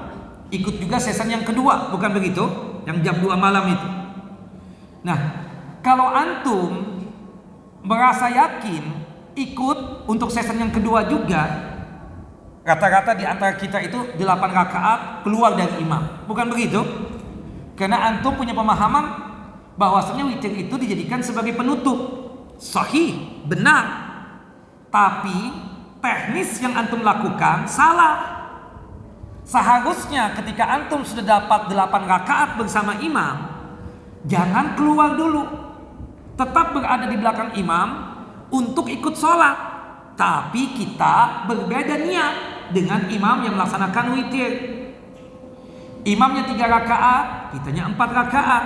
ikut juga season yang kedua, bukan begitu? Yang jam 2 malam itu. Nah, kalau antum merasa yakin ikut untuk season yang kedua juga, rata-rata di antara kita itu 8 rakaat keluar dari imam, bukan begitu? Karena antum punya pemahaman bahwasanya witir itu dijadikan sebagai penutup. Sahih, benar. Tapi teknis yang antum lakukan salah. Seharusnya ketika antum sudah dapat 8 rakaat bersama imam, jangan keluar dulu, tetap berada di belakang imam untuk ikut sholat. Tapi kita berbeda niat dengan imam yang melaksanakan witir. Imamnya 3 rakaat, kitanya 4 rakaat.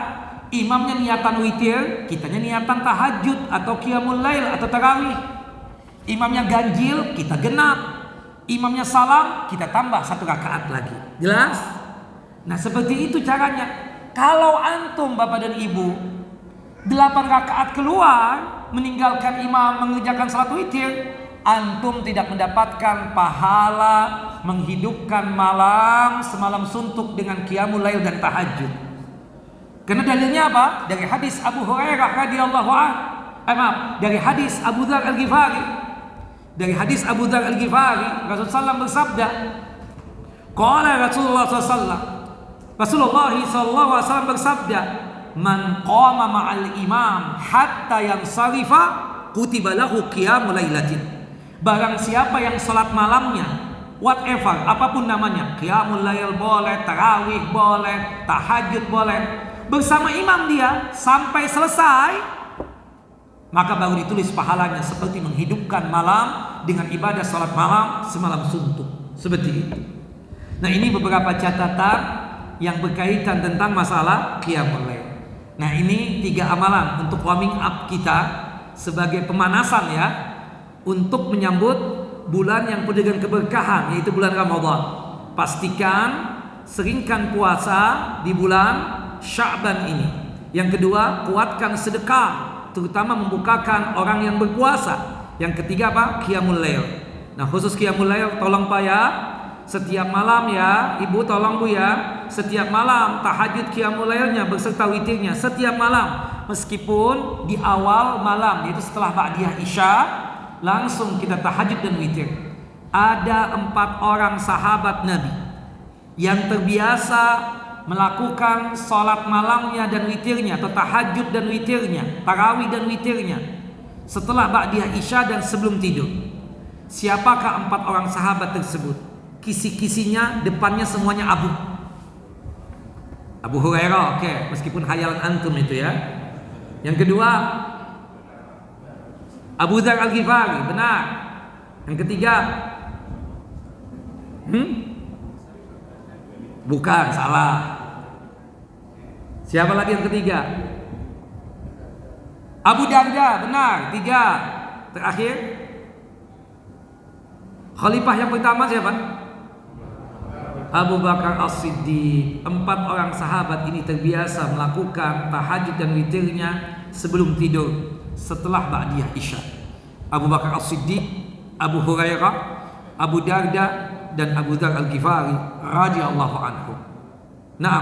Imamnya niatan witir, kitanya niatan tahajud atau qiyamul lail atau tarawih. Imamnya ganjil, kita genap. Imamnya salam, kita tambah 1 rakaat lagi. Jelas? Nah seperti itu caranya. Kalau antum bapak dan ibu 8 rakaat keluar meninggalkan imam mengerjakan salat witir, antum tidak mendapatkan pahala menghidupkan malam semalam suntuk dengan qiyamul lail dan tahajud. Karena dalilnya apa? Dari hadis Abu Hurairah radhiyallahu anhu. Dari hadis Abu Dzar Al-Ghifari. Dari hadis Abu Dzar Al-Ghifari, Rasulullah SAW bersabda, qala Rasulullah SAW, Rasulullah SAW bersabda, man qama ma'al imam hatta yansarifa kutiba lahu qiyamul lailatin. Barang siapa yang salat malamnya, whatever, apapun namanya, qiyamul lail boleh, tarawih boleh, tahajud boleh, bersama imam dia sampai selesai, maka baru ditulis pahalanya seperti menghidupkan malam dengan ibadah salat malam semalam suntuk. Seperti itu. Nah ini beberapa catatan yang berkaitan tentang masalah qiyamul lail. Nah ini 3 amalan untuk warming up kita sebagai pemanasan ya, untuk menyambut bulan yang penuh dengan keberkahan, yaitu bulan Ramadan. Pastikan seringkan puasa di bulan Sya'ban ini. Yang kedua, kuatkan sedekah, terutama membukakan orang yang berpuasa. Yang ketiga apa? Qiyamul lail. Nah khusus qiyamul lail, tolong Pak ya, setiap malam ya, ibu tolong Bu ya, setiap malam tahajud qiyamul lailnya beserta witirnya setiap malam, meskipun di awal malam, yaitu setelah ba'diyah isya, langsung kita tahajud dan witir. Ada 4 orang sahabat Nabi yang terbiasa melakukan sholat malamnya dan witirnya, atau tahajud dan witirnya, tarawih dan witirnya setelah ba'diyah isya dan sebelum tidur. Siapakah 4 orang sahabat tersebut? Kisi-kisinya depannya semuanya Abu Hurairah, oke, meskipun hayalan antum itu ya. Yang kedua Abu Dzar Al-Ghifari, benar. Yang ketiga bukan, salah. Siapa lagi yang ketiga? Abu Darda, benar. 3. Terakhir khalifah yang pertama siapa? Abu Bakar As-Siddiq. 4 orang sahabat ini terbiasa melakukan tahajud dan witirnya sebelum tidur setelah ba'diyah isya. Abu Bakar As-Siddiq, Abu Hurairah, Abu Darda, dan Abu Dzar Al-Ghifari radhiyallahu anhu. Nah,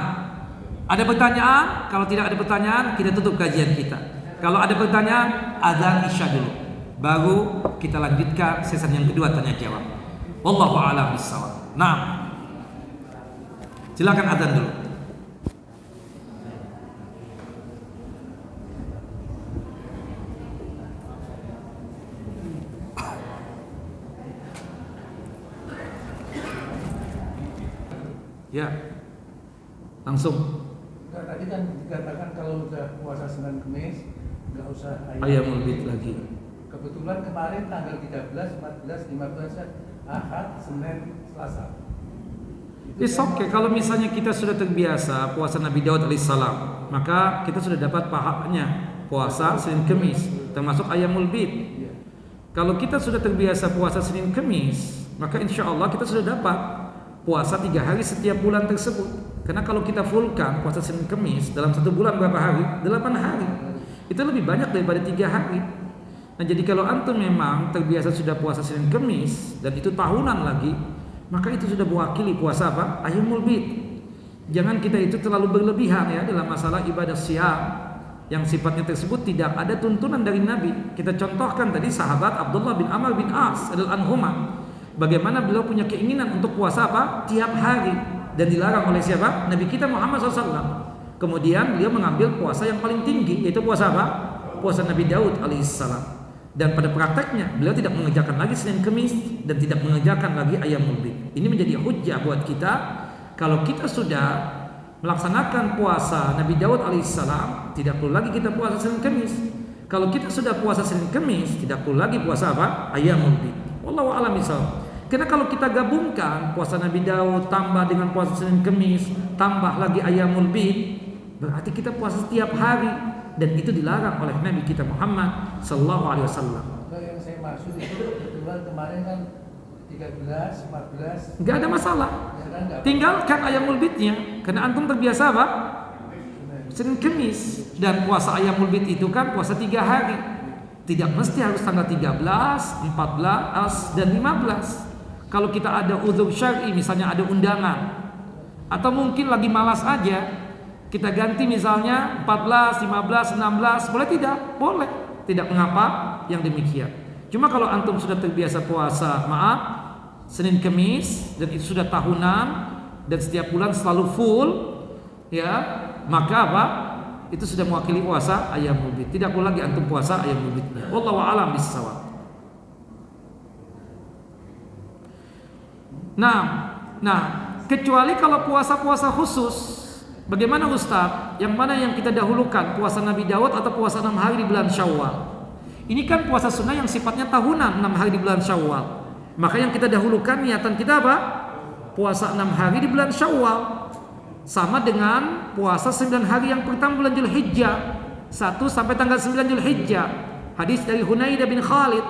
ada pertanyaan? Kalau tidak ada pertanyaan, kita tutup kajian kita. Kalau ada pertanyaan, adzan isya dulu, baru kita lanjutkan sesi yang kedua tanya jawab. Wallahu a'lam bishawab. Nah, silakan adzan dulu. Ya, langsung. Tadi kan dikatakan kalau sudah puasa Senin Kemis nggak usah Ayyamul Bid lagi. Kebetulan kemarin tanggal 13, 14, 15 Ahad, Senin, Selasa. It's okay kalau misalnya kita sudah terbiasa puasa Nabi Daud alaihissalam, maka kita sudah dapat pahalanya puasa Senin Kemis, termasuk Ayyamul Bid. Iya. Kalau kita sudah terbiasa puasa Senin Kemis, maka insya Allah kita sudah dapat puasa 3 hari setiap bulan tersebut. Karena kalau kita fullkan puasa Senin Kemis dalam 1 bulan berapa hari? 8 hari. Itu lebih banyak daripada 3 hari. Nah jadi kalau antum memang terbiasa sudah puasa Senin Kemis dan itu tahunan lagi, maka itu sudah mewakili puasa apa? Ayyamul Bid. Jangan kita itu terlalu berlebihan ya dalam masalah ibadah siam yang sifatnya tersebut tidak ada tuntunan dari Nabi. Kita contohkan tadi sahabat Abdullah bin Amr bin As radhiyallahu anhuma, bagaimana beliau punya keinginan untuk puasa apa? Tiap hari, dan dilarang oleh siapa? Nabi kita Muhammad SAW. Kemudian beliau mengambil puasa yang paling tinggi, yaitu puasa apa? Puasa Nabi Daud alaihissalam. Dan pada prakteknya beliau tidak mengerjakan lagi Senin Kemis dan tidak mengerjakan lagi Ayyamul Bid. Ini menjadi hujjah buat kita. Kalau kita sudah melaksanakan puasa Nabi Daud alaihissalam, tidak perlu lagi kita puasa Senin Kemis. Kalau kita sudah puasa Senin Kemis, tidak perlu lagi puasa apa? Ayyamul Bid. Wallahu a'lam bishawab. Karena kalau kita gabungkan puasa Nabi Daud tambah dengan puasa Senin Kemis tambah lagi Ayyamul Bid, berarti kita puasa setiap hari, dan itu dilarang oleh Nabi kita Muhammad sallallahu alaihi wasallam. Kalau yang saya maksud itu kebetulan kemarin kan 13, 14. Enggak ada masalah. Ya kan, nggak Tinggalkan Ayyamul Bidnya, karena antum terbiasa apa? Senin Kemis, dan puasa Ayyamul Bid itu kan puasa 3 hari. Tidak mesti harus tanggal 13, 14 dan 15. Kalau kita ada udzur syar'i, misalnya ada undangan, atau mungkin lagi malas aja, kita ganti misalnya 14, 15, 16, boleh tidak? Boleh. Tidak mengapa yang demikian. Cuma kalau antum sudah terbiasa puasa, maaf, Senin Kemis, dan itu sudah tahunan dan setiap bulan selalu full, ya, maka apa? Itu sudah mewakili puasa Ayyamul Bid. Tidak perlu lagi antum puasa Ayyamul Bidnya. Wallahu a'lam bissawab. Nah, kecuali kalau puasa-puasa khusus. Bagaimana Ustaz? Yang mana yang kita dahulukan? Puasa Nabi Daud atau puasa 6 hari di bulan Syawal? Ini kan puasa sunnah yang sifatnya tahunan, 6 hari di bulan Syawal. Maka yang kita dahulukan niatan kita apa? Puasa 6 hari di bulan Syawal. Sama dengan puasa 9 hari yang pertama bulan Dzulhijjah, 1 sampai tanggal 9 Dzulhijjah. Hadis dari Hunaidah bin Khalid.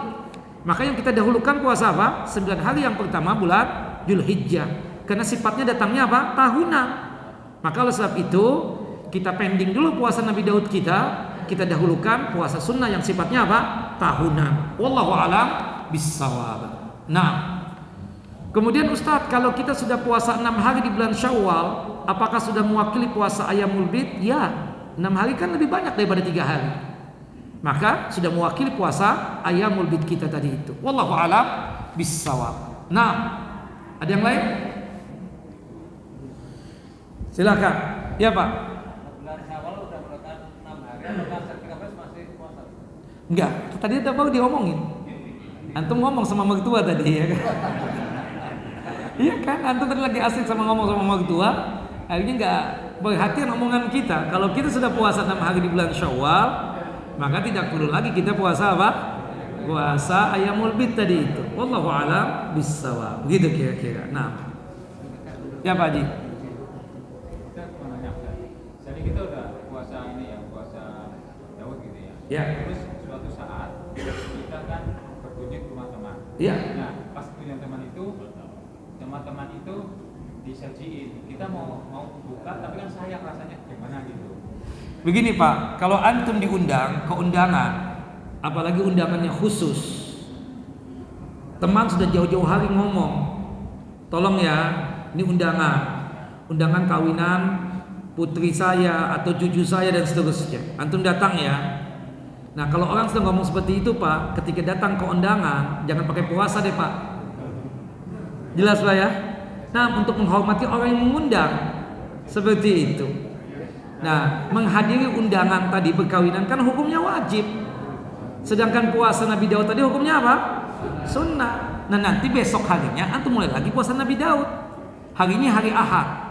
Maka yang kita dahulukan puasa apa? 9 hari yang pertama bulan Dzulhijjah. Karena sifatnya datangnya apa? Tahunan. Maka oleh sebab itu kita pending dulu puasa Nabi Daud kita dahulukan puasa sunnah yang sifatnya apa? Tahunan. Wallahu a'lam bissawab. Nah, kemudian Ustadz, kalau kita sudah puasa 6 hari di bulan Syawal, apakah sudah mewakili puasa Ayyamul Bid? Ya, 6 hari kan lebih banyak daripada 3 hari. Maka sudah mewakili puasa Ayyamul Bid kita tadi itu. Wallahu a'lam bissawab. Nah, ada yang lain? Silakan. Ya Pak. Bulan Syawal udah melakukan 6 hari atau 13 masih puasa? Enggak, tadi udah baru diomongin. Antum ngomong sama mertua tadi ya kan? Iya kan, antum tadi lagi asik ngomong sama mertua, akhirnya enggak perhatian omongan kita. Kalau kita sudah puasa 6 hari di bulan Syawal, maka tidak perlu lagi kita puasa apa? Puasa Ayyamul Bid tadi itu. Wallahu a'lam bissawab. Begitu kira-kira. Nah. Ya Pak Haji. Jadi kita udah puasa ini ya, puasa Daud gitu ya. Ya. Terus suatu saat kita kan berkunjung ke rumah teman. Ya. Nah, pas kunjung teman-teman itu disajiin. Kita mau buka tapi kan sayang rasanya gimana gitu. Begini Pak, kalau antum diundang ke undangan, apalagi undangannya khusus, teman sudah jauh-jauh hari ngomong, tolong ya, ini undangan kawinan putri saya atau cucu saya dan seterusnya. Antum datang ya. Nah kalau orang sudah ngomong seperti itu Pak, ketika datang ke undangan jangan pakai puasa deh Pak. Jelas Pak ya? Nah untuk menghormati orang yang mengundang seperti itu. Nah menghadiri undangan tadi perkawinan kan hukumnya wajib. Sedangkan puasa Nabi Daud tadi hukumnya apa? Sunnah. Nah nanti besok harinya antum mulai lagi puasa Nabi Daud. Hari ini hari Ahad.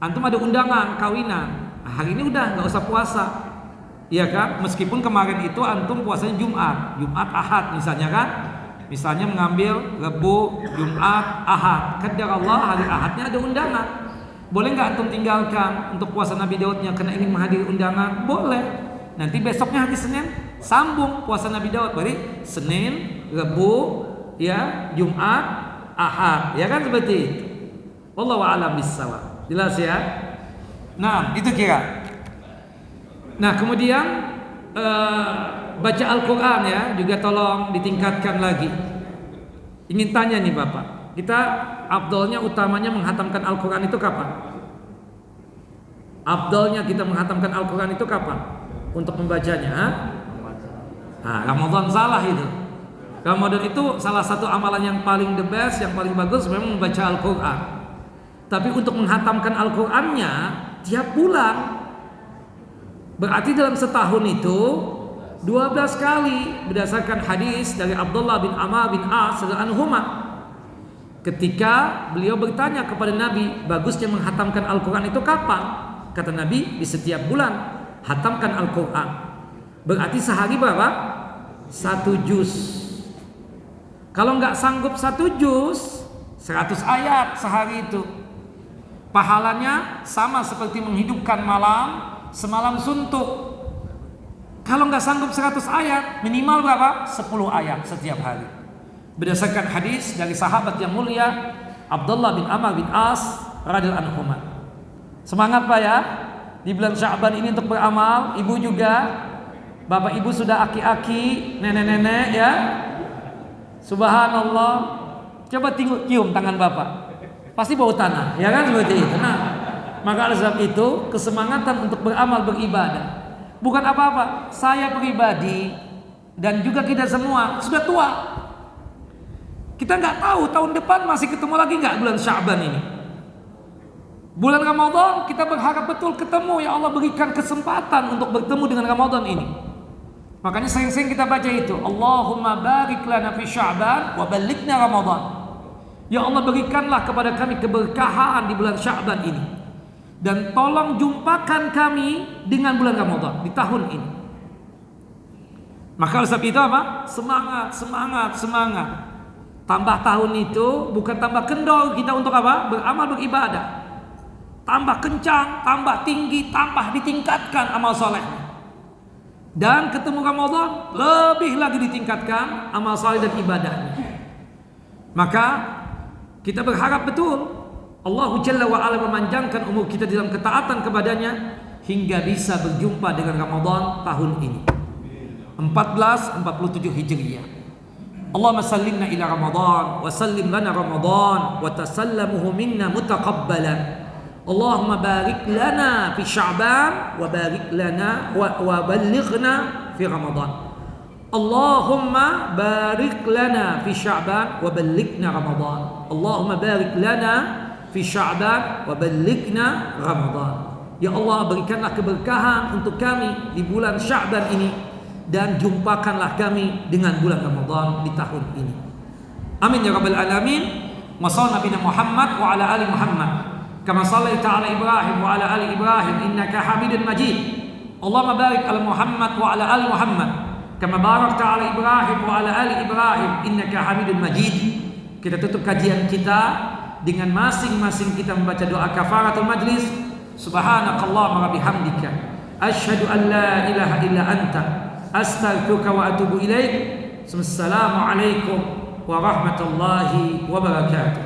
Antum ada undangan kawinan. Nah, hari ini udah nggak usah puasa. Iya kan? Meskipun kemarin itu antum puasanya Jumat, Ahad misalnya kan? Misalnya mengambil Rabu, Jumat, Ahad. Kadar Allah hari Ahadnya ada undangan. Boleh nggak antum tinggalkan untuk puasa Nabi Daudnya karena ingin menghadiri undangan? Boleh. Nanti besoknya hari Senin sambung puasa Nabi Daud. Berarti Senin, Rabu, ya, Jumat, Ahad. Ya kan seperti itu. Wallahu a'lam bissawab. Jelas ya? Nah, itu kira. Nah, kemudian baca Al-Quran ya juga tolong ditingkatkan lagi. Ingin tanya nih Bapak, kita afdolnya utamanya menghatamkan Al-Quran itu kapan? Afdolnya kita menghatamkan Al-Quran itu kapan? Untuk membacanya? Nah, Ramadan salah itu. Ramadan itu salah satu amalan yang paling the best, yang paling bagus memang membaca Al-Quran. Tapi untuk menghatamkan Al-Qurannya tiap bulan. Berarti dalam setahun itu 12 kali berdasarkan hadis dari Abdullah bin Amr bin As radhiyallahu anhu. Ketika beliau bertanya kepada Nabi, bagusnya menghatamkan Al-Quran itu kapan? Kata Nabi, di setiap bulan hatamkan Al-Quran. Berarti sehari berapa? 1 juz. Kalau nggak sanggup 1 juz, 100 ayat sehari itu. Pahalanya sama seperti menghidupkan malam semalam suntuk. Kalau nggak sanggup 100 ayat, minimal berapa? 10 ayat setiap hari. Berdasarkan hadis dari sahabat yang mulia Abdullah bin Amr bin As radhiyallahu anhu. Semangat Pak ya, di bulan Sya'ban ini untuk beramal. Ibu juga, bapak ibu sudah aki-aki, nenek-nenek ya. Subhanallah. Coba cium tangan bapak, pasti bau tanah, ya kan seperti itu. Nah, maka oleh sebab itu kesemangatan untuk beramal beribadah bukan apa-apa. Saya pribadi dan juga kita semua sudah tua. Kita nggak tahu tahun depan masih ketemu lagi nggak bulan Sya'ban ini. Bulan Ramadan kita berharap betul ketemu. Ya Allah berikan kesempatan untuk bertemu dengan Ramadan ini. Makanya sering-sering kita baca itu, Allahumma barik lana fi Sya'ban wa ballighna Ramadan. Ya Allah berikanlah kepada kami keberkahan di bulan Sya'ban ini. Dan tolong jumpakan kami dengan bulan Ramadan di tahun ini. Maka oleh sebab itu apa? Semangat. Tambah tahun itu bukan tambah kendor kita untuk apa? Beramal beribadah. Tambah kencang, tambah tinggi, tambah ditingkatkan amal soleh. Dan ketemu Ramadan lebih lagi ditingkatkan amal soleh dan ibadahnya. Maka kita berharap betul Allah Jalla wa Ala memanjangkan umur kita dalam ketaatan kepadanya hingga bisa berjumpa dengan Ramadan tahun ini 1447 Hijriyah. Allahumma sallimna ila Ramadan wa sallim lana Ramadan wa tasallamuhu minna mutaqabbalan. Allahumma barik lana fi Sya'ban wa barik lana wa ballighna fi Ramadan. Allahumma barik lana fi Sya'ban wa ballighna Ramadan. Allahumma barik lana fi Sya'ban wa ballighna Ramadan. Ya Allah berikanlah keberkahan untuk kami di bulan Sya'ban ini dan jumpakanlah kami dengan bulan Ramadan di tahun ini. Amin ya rabbal alamin. Wa sallallahu nabiyana Muhammad wa ala ali Muhammad kama shallaita ala Ibrahim wa ala ali Ibrahim innaka Hamidun Majid. Allahumma barik ala Muhammad wa ala ali Muhammad kama barakta ala Ibrahim wa ala ali Ibrahim innaka Hamidun Majid. Kita tutup kajian kita dengan masing-masing kita membaca doa kafaratul majlis. Subhanakallahumma wa bihamdika asyhadu an la ilaha illa anta astaghfiruka wa atubu ilaik. Assalamualaikum warahmatullahi wabarakatuh.